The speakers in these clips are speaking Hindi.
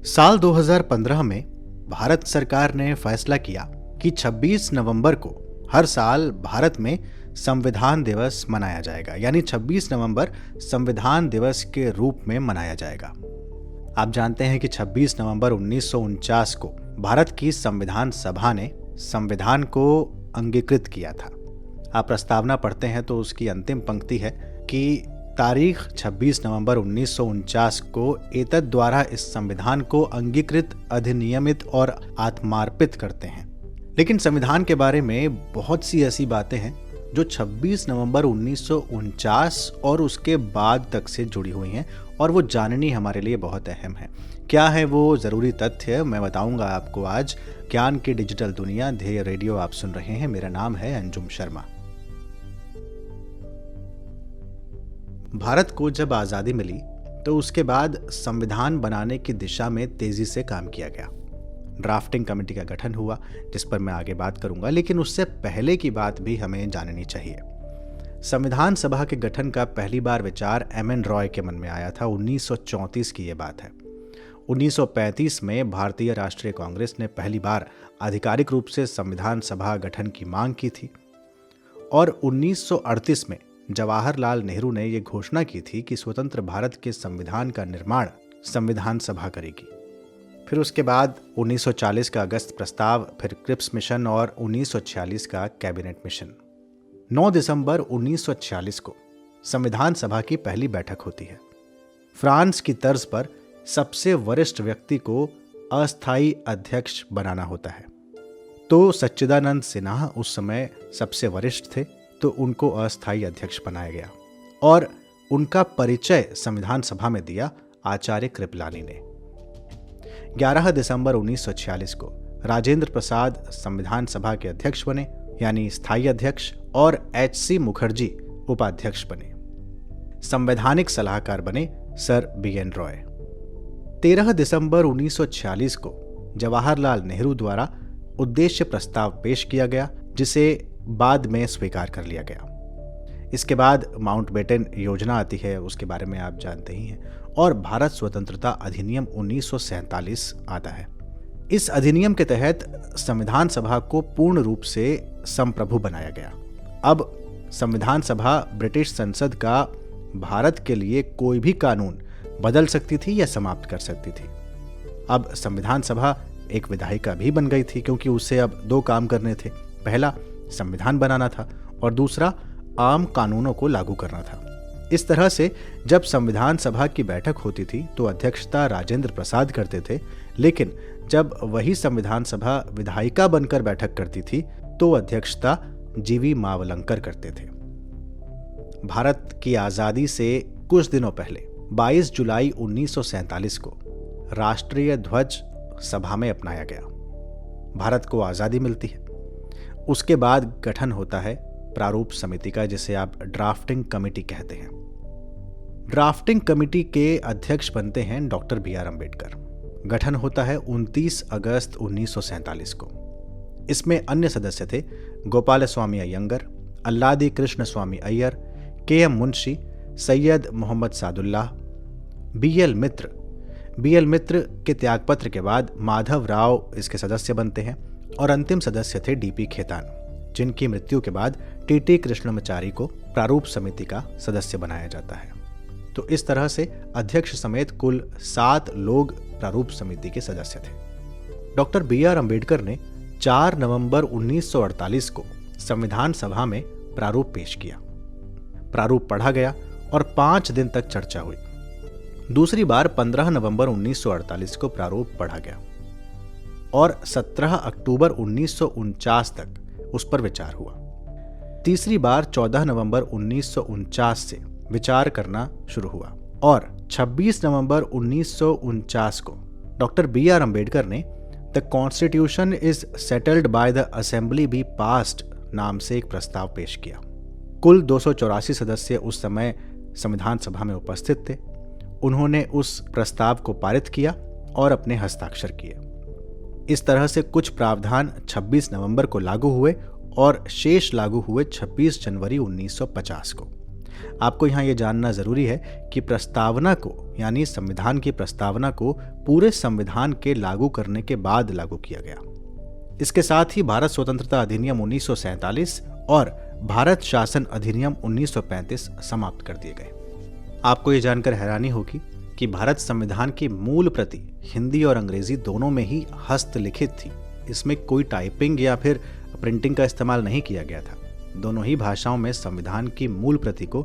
साल 2015 में भारत सरकार ने फैसला किया कि 26 नवंबर को हर साल भारत में संविधान दिवस मनाया जाएगा, यानी 26 नवंबर संविधान दिवस के रूप में मनाया जाएगा। आप जानते हैं कि 26 नवंबर 1949 को भारत की संविधान सभा ने संविधान को अंगीकृत किया था। आप प्रस्तावना पढ़ते हैं तो उसकी अंतिम पंक्ति है कि तारीख 26 नवंबर 1949 को एतद द्वारा इस संविधान को अंगीकृत, अधिनियमित और आत्मार्पित करते हैं। लेकिन संविधान के बारे में बहुत सी ऐसी बातें हैं जो 26 नवंबर 1949 और उसके बाद तक से जुड़ी हुई हैं और वो जाननी हमारे लिए बहुत अहम है। क्या है वो ज़रूरी तथ्य, मैं बताऊंगा आपको आज। ज्ञान की डिजिटल दुनिया, ध्येय रेडियो आप सुन रहे हैं। मेरा नाम है अंजुम शर्मा। भारत को जब आज़ादी मिली तो उसके बाद संविधान बनाने की दिशा में तेजी से काम किया गया। ड्राफ्टिंग कमेटी का गठन हुआ, जिस पर मैं आगे बात करूंगा, लेकिन उससे पहले की बात भी हमें जाननी चाहिए। संविधान सभा के गठन का पहली बार विचार एम.एन. रॉय के मन में आया था। 1934 की ये बात है। 1935 में भारतीय राष्ट्रीय कांग्रेस ने पहली बार आधिकारिक रूप से संविधान सभा गठन की मांग की थी और 1938 में जवाहरलाल नेहरू ने यह घोषणा की थी कि स्वतंत्र भारत के संविधान का निर्माण संविधान सभा करेगी। फिर उसके बाद 1940 का अगस्त प्रस्ताव, फिर क्रिप्स मिशन और 1946 का कैबिनेट मिशन। 9 दिसंबर 1946 को संविधान सभा की पहली बैठक होती है। फ्रांस की तर्ज पर सबसे वरिष्ठ व्यक्ति को अस्थायी अध्यक्ष बनाना होता है। तो सच्चिदानंद सिन्हा उस समय सबसे वरिष्ठ थे, तो उनको अस्थायी अध्यक्ष बनाया गया और उनका परिचय संविधान सभा में दिया आचार्य कृपलानी ने। 11 दिसंबर 1946 को राजेंद्र प्रसाद संविधान सभा के अध्यक्ष बने, यानी स्थायी अध्यक्ष, और H.C. मुखर्जी उपाध्यक्ष बने। संवैधानिक सलाहकार बने सर B.N. रॉय। 13 दिसंबर 1946 को जवाहरलाल नेहरू द्वारा उद्देश्य प्रस्ताव पेश किया गया, जिसे बाद में स्वीकार कर लिया गया। इसके बाद माउंटबेटन योजना आती है, उसके बारे में आप जानते ही हैं, और भारत स्वतंत्रता अधिनियम 1947 आता है। इस अधिनियम के तहत संविधान सभा को पूर्ण रूप से संप्रभु बनाया गया। अब संविधान सभा ब्रिटिश संसद का भारत के लिए कोई भी कानून बदल सकती थी या समाप्त कर सकती थी। अब संविधान सभा एक विधायिका भी बन गई थी, क्योंकि उसे अब 2 काम करने थे। पहला संविधान बनाना था और दूसरा आम कानूनों को लागू करना था। इस तरह से जब संविधान सभा की बैठक होती थी तो अध्यक्षता राजेंद्र प्रसाद करते थे, लेकिन जब वही संविधान सभा विधायिका बनकर बैठक करती थी तो अध्यक्षता जी.वी. मावलंकर करते थे। भारत की आजादी से कुछ दिनों पहले 22 जुलाई 1947 को राष्ट्रीय ध्वज सभा में अपनाया गया। भारत को आजादी मिलती है। उसके बाद गठन होता है प्रारूप समिति का, जिसे आप ड्राफ्टिंग कमेटी कहते हैं। ड्राफ्टिंग कमेटी के अध्यक्ष बनते हैं डॉक्टर B.R. अम्बेडकर। गठन होता है 29 अगस्त 1947 को। इसमें अन्य सदस्य थे गोपाल स्वामी अयंगर, अल्लादी कृष्ण स्वामी अय्यर, K.M. मुंशी, सैयद मोहम्मद सादुल्लाह, B.L. मित्र। B.L. मित्र के त्यागपत्र के बाद माधव राव इसके सदस्य बनते हैं और अंतिम सदस्य थे D.P. खेतान, जिनकी मृत्यु के बाद T.T. कृष्णमाचारी को प्रारूप समिति का सदस्य बनाया जाता है। तो इस तरह से अध्यक्ष समेत कुल 7 लोग प्रारूप समिति के सदस्य थे। Doctor B.R. अम्बेडकर ने 4 नवंबर 1948 को संविधान सभा में प्रारूप पेश किया। प्रारूप पढ़ा गया और 5 दिन तक चर्चा हुई। दूसरी बार 15 नवंबर 1948 को प्रारूप पढ़ा गया और 17 अक्टूबर 1949 तक उस पर विचार हुआ। तीसरी बार 14 नवंबर 1949 से विचार करना शुरू हुआ और 26 नवंबर 1949 को डॉक्टर B.R. अम्बेडकर ने the constitution is settled by the assembly be passed नाम से एक प्रस्ताव पेश किया। कुल 284 सदस्य उस समय संविधान सभा में उपस्थित थे। उन्होंने उस प्रस्ताव को पारित किया और अपने हस्ताक्षर किए। इस तरह से कुछ प्रावधान 26 नवंबर को लागू हुए और शेष लागू हुए 26 जनवरी 1950 को। आपको यहाँ ये जानना ज़रूरी है कि प्रस्तावना को, यानी संविधान की प्रस्तावना को पूरे संविधान के लागू करने के बाद लागू किया गया। इसके साथ ही भारत स्वतंत्रता अधिनियम 1947 और भारत शासन अधिनियम 1935 समाप्त कर दिए गए। आपको ये जानकर हैरानी होगी कि भारत संविधान की मूल प्रति हिंदी और अंग्रेजी दोनों में ही हस्तलिखित थी। इसमें कोई टाइपिंग या फिर प्रिंटिंग का इस्तेमाल नहीं किया गया था। दोनों ही भाषाओं में संविधान की मूल प्रति को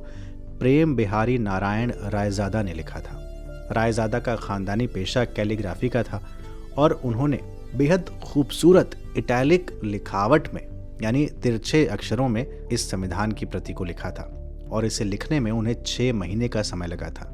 प्रेम बिहारी नारायण रायजादा ने लिखा था। रायजादा का खानदानी पेशा कैलीग्राफी का था और उन्होंने बेहद खूबसूरत इटैलिक लिखावट में, यानी तिरछे अक्षरों में इस संविधान की प्रति को लिखा था और इसे लिखने में उन्हें 6 महीने का समय लगा था।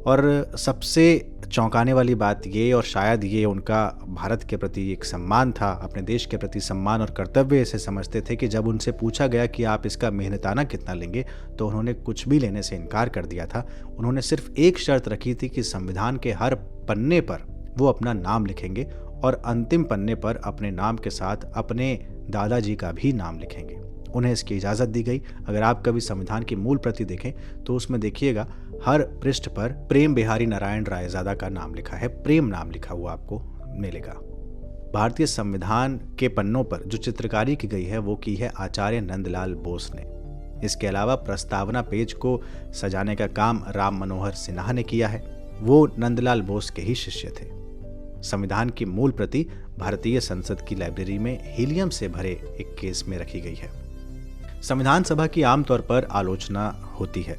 और सबसे चौंकाने वाली बात ये, और शायद ये उनका भारत के प्रति एक सम्मान था, अपने देश के प्रति सम्मान और कर्तव्य इसे समझते थे कि जब उनसे पूछा गया कि आप इसका मेहनताना कितना लेंगे तो उन्होंने कुछ भी लेने से इनकार कर दिया था। उन्होंने सिर्फ एक शर्त रखी थी कि संविधान के हर पन्ने पर वो अपना नाम लिखेंगे और अंतिम पन्ने पर अपने नाम के साथ अपने दादाजी का भी नाम लिखेंगे। उन्हें इसकी इजाज़त दी गई। अगर आप कभी संविधान की मूल प्रति देखें तो उसमें देखिएगा हर पृष्ठ पर प्रेम बिहारी नारायण रायजादा का नाम लिखा है, प्रेम नाम लिखा हुआ आपको मिलेगा। भारतीय संविधान के पन्नों पर जो चित्रकारी की गई है वो की है आचार्य नंदलाल बोस ने। इसके अलावा प्रस्तावना पेज को सजाने का काम राम मनोहर सिन्हा ने किया है। वो नंदलाल बोस के ही शिष्य थे। संविधान की मूल प्रति भारतीय संसद की लाइब्रेरी में हीलियम से भरे एक केस में रखी गई है। संविधान सभा की आमतौर पर आलोचना होती है।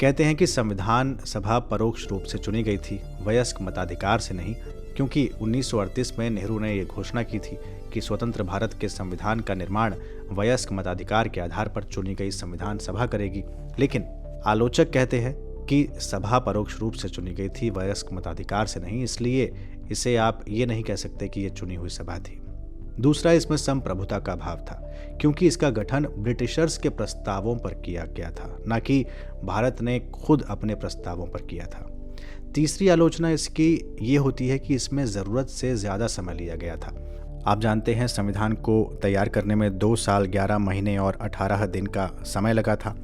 कहते हैं कि संविधान सभा परोक्ष रूप से चुनी गई थी, वयस्क मताधिकार से नहीं, क्योंकि 1938 में नेहरू ने यह घोषणा की थी कि स्वतंत्र भारत के संविधान का निर्माण वयस्क मताधिकार के आधार पर चुनी गई संविधान सभा करेगी। लेकिन आलोचक कहते हैं कि सभा परोक्ष रूप से चुनी गई थी, वयस्क मताधिकार से नहीं, इसलिए इसे आप ये नहीं कह सकते कि ये चुनी हुई सभा थी। दूसरा, इसमें संप्रभुता का भाव था, क्योंकि इसका गठन ब्रिटिशर्स के प्रस्तावों पर किया गया था, न कि भारत ने खुद अपने प्रस्तावों पर किया था। तीसरी आलोचना इसकी ये होती है कि इसमें ज़रूरत से ज़्यादा समय लिया गया था। आप जानते हैं संविधान को तैयार करने में 2 साल 11 महीने और 18 दिन का समय लगा था,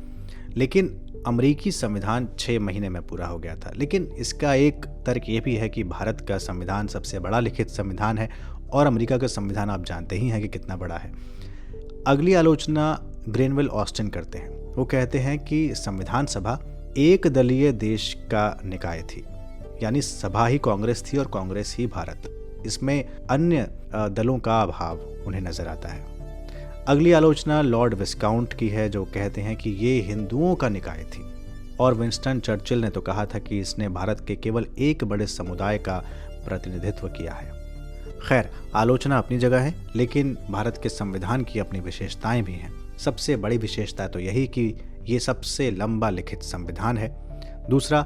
लेकिन अमेरिकी संविधान 6 महीने में पूरा हो गया था। लेकिन इसका एक तर्क ये भी है कि भारत का संविधान सबसे बड़ा लिखित संविधान है और अमेरिका का संविधान आप जानते ही हैं कि कितना बड़ा है। अगली आलोचना ग्रेनवेल ऑस्टिन करते हैं। वो कहते हैं कि संविधान सभा एक दलीय देश का निकाय थी, यानी सभा ही कांग्रेस थी और कांग्रेस ही भारत। इसमें अन्य दलों का अभाव उन्हें नजर आता है। अगली आलोचना लॉर्ड विस्काउंट की है, जो कहते हैं कि ये हिंदुओं का निकाय थी और विंस्टन चर्चिल ने तो कहा था कि इसने भारत के केवल एक बड़े समुदाय का प्रतिनिधित्व किया है। खैर, आलोचना अपनी जगह है, लेकिन भारत के संविधान की अपनी विशेषताएं भी हैं। सबसे बड़ी विशेषता तो यही कि ये सबसे लंबा लिखित संविधान है। दूसरा,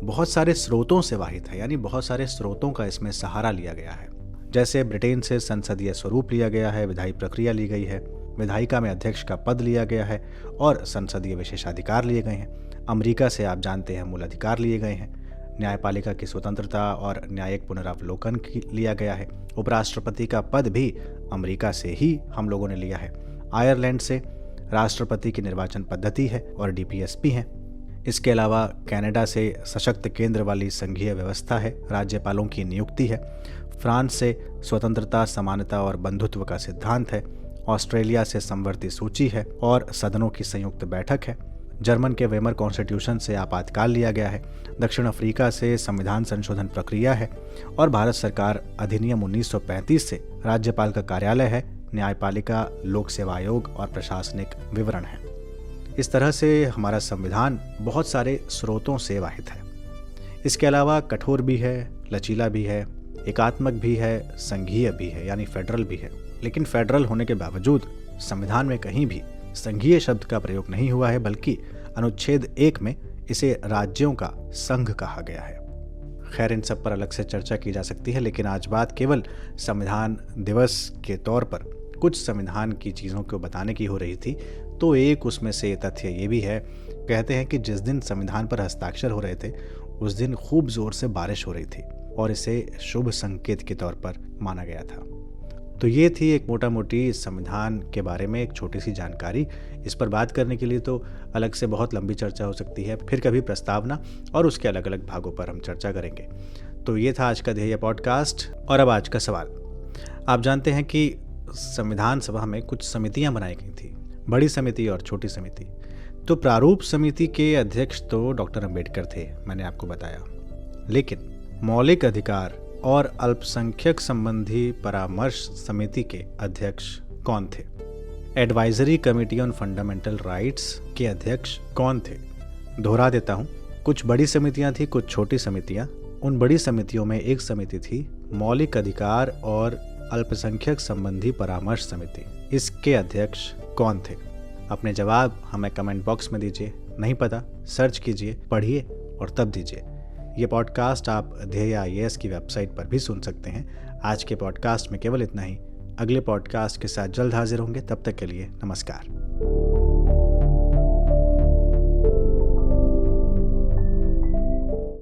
बहुत सारे स्रोतों से वाहित है, यानी बहुत सारे स्रोतों का इसमें सहारा लिया गया है। जैसे ब्रिटेन से संसदीय स्वरूप लिया गया है, विधायी प्रक्रिया ली गई है, विधायिका में अध्यक्ष का पद लिया गया है और संसदीय विशेषाधिकार लिए गए हैं। अमेरिका से आप जानते हैं मूल अधिकार लिए गए हैं। न्यायपालिका की स्वतंत्रता और न्यायिक पुनरावलोकन लिया गया है। उपराष्ट्रपति का पद भी अमेरिका से ही हम लोगों ने लिया है। आयरलैंड से राष्ट्रपति की निर्वाचन पद्धति है और डीपीएसपी है। इसके अलावा कनाडा से सशक्त केंद्र वाली संघीय व्यवस्था है, राज्यपालों की नियुक्ति है। फ्रांस से स्वतंत्रता, समानता और बंधुत्व का सिद्धांत है। ऑस्ट्रेलिया से समवर्ती सूची है और सदनों की संयुक्त बैठक है। जर्मन के वेमर कॉन्स्टिट्यूशन से आपातकाल लिया गया है। दक्षिण अफ्रीका से संविधान संशोधन प्रक्रिया है और भारत सरकार अधिनियम 1935 से राज्यपाल का कार्यालय है। न्यायपालिका, लोक सेवा आयोग और प्रशासनिक विवरण है। इस तरह से हमारा संविधान बहुत सारे स्रोतों से वाहित है। इसके अलावा कठोर भी है, लचीला भी है, एकात्मक भी है, संघीय भी है, यानी फेडरल भी है। लेकिन फेडरल होने के बावजूद संविधान में कहीं भी संघीय शब्द का प्रयोग नहीं हुआ है, बल्कि अनुच्छेद 1 में इसे राज्यों का संघ कहा गया है। खैर, इन सब पर अलग से चर्चा की जा सकती है, लेकिन आज बात केवल संविधान दिवस के तौर पर कुछ संविधान की चीज़ों को बताने की हो रही थी। तो एक उसमें से तथ्य ये भी है, कहते हैं कि जिस दिन संविधान पर हस्ताक्षर हो रहे थे उस दिन खूब जोर से बारिश हो रही थी और इसे शुभ संकेत के तौर पर माना गया था। तो ये थी एक मोटा मोटी संविधान के बारे में एक छोटी सी जानकारी। इस पर बात करने के लिए तो अलग से बहुत लंबी चर्चा हो सकती है, फिर कभी प्रस्तावना और उसके अलग अलग भागों पर हम चर्चा करेंगे। तो ये था आज का ध्येय पॉडकास्ट। और अब आज का सवाल। आप जानते हैं कि संविधान सभा में कुछ समितियां बनाई गई थी, बड़ी समिति और छोटी समिति। तो प्रारूप समिति के अध्यक्ष तो डॉक्टर अंबेडकर थे, मैंने आपको बताया, लेकिन मौलिक अधिकार और अल्पसंख्यक संबंधी परामर्श समिति के अध्यक्ष कौन थे? Advisory committee on fundamental rights के अध्यक्ष कौन थे? दोहरा देता हूँ, कुछ बड़ी समितियां थी, कुछ छोटी समितियां। उन बड़ी समितियों में एक समिति थी मौलिक अधिकार और अल्पसंख्यक संबंधी परामर्श समिति। इसके अध्यक्ष कौन थे? अपने जवाब हमें कमेंट बॉक्स में दीजिए। नहीं पता, सर्च कीजिए, पढ़िए और तब दीजिए। ये पॉडकास्ट आप ध्येय IAS की वेबसाइट पर भी सुन सकते हैं। आज के पॉडकास्ट में केवल इतना ही। अगले पॉडकास्ट के साथ जल्द हाजिर होंगे। तब तक के लिए नमस्कार।